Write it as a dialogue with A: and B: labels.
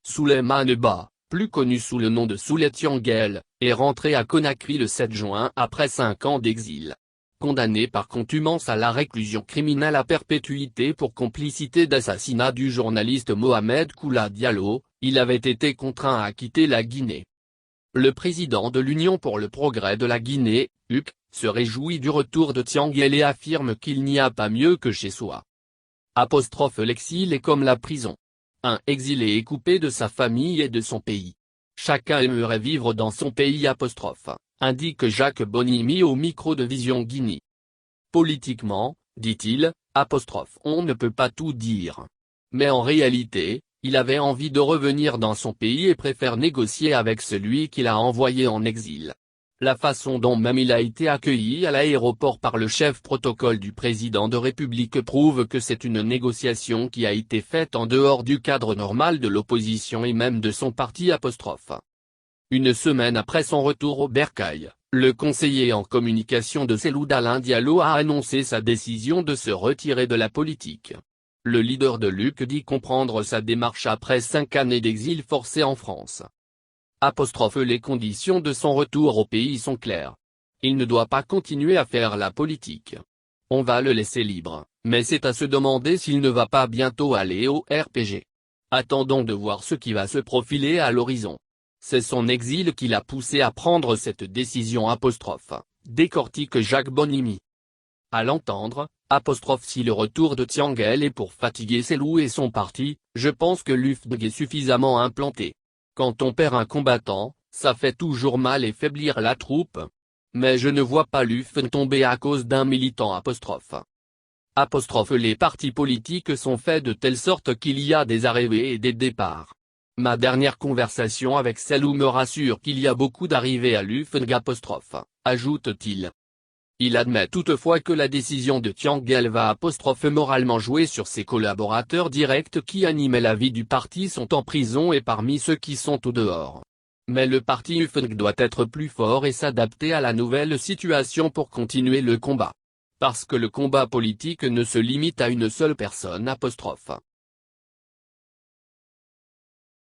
A: Souleymane Ba, plus connu sous le nom de Souley Tianguel, est rentré à Conakry le 7 juin après 5 ans d'exil. Condamné par contumace à la réclusion criminelle à perpétuité pour complicité d'assassinat du journaliste Mohamed Koula Diallo, il avait été contraint à quitter la Guinée. Le président de l'Union pour le progrès de la Guinée, UC, se réjouit du retour de Tianguel et affirme qu'il n'y a pas mieux que chez soi. L'exil est comme la prison. Un exilé est coupé de sa famille et de son pays. Chacun aimerait vivre dans son pays indique Jacques Bonimy au micro de Vision Guinée. Politiquement, dit-il, on ne peut pas tout dire. Mais en réalité, il avait envie de revenir dans son pays et préfère négocier avec celui qui l'a envoyé en exil. La façon dont même il a été accueilli à l'aéroport par le chef protocole du président de République prouve que c'est une négociation qui a été faite en dehors du cadre normal de l'opposition et même de son parti. Une semaine après son retour au bercail, le conseiller en communication de Cellou Dalein Diallo a annoncé sa décision de se retirer de la politique. Le leader de l'UC dit comprendre sa démarche après 5 années d'exil forcé en France. Les conditions de son retour au pays sont claires. Il ne doit pas continuer à faire la politique. On va le laisser libre, mais c'est à se demander s'il ne va pas bientôt aller au RPG. Attendons de voir ce qui va se profiler à l'horizon. C'est son exil qui l'a poussé à prendre cette décision décortique Jacques Bonimy. À l'entendre, si le retour de Tianguel est pour fatiguer Cellou et son parti, je pense que l'UFDG est suffisamment implanté. Quand on perd un combattant, ça fait toujours mal et faiblir la troupe. Mais je ne vois pas l'UFDG tomber à cause d'un militant Les partis politiques sont faits de telle sorte qu'il y a des arrivées et des départs. Ma dernière conversation avec Cellou me rassure qu'il y a beaucoup d'arrivées à l'UFDG ajoute-t-il. Il admet toutefois que la décision de Tianguel va moralement jouer sur ses collaborateurs directs qui animaient la vie du parti sont en prison et parmi ceux qui sont au dehors. Mais le parti UFDG doit être plus fort et s'adapter à la nouvelle situation pour continuer le combat. Parce que le combat politique ne se limite à une seule personne.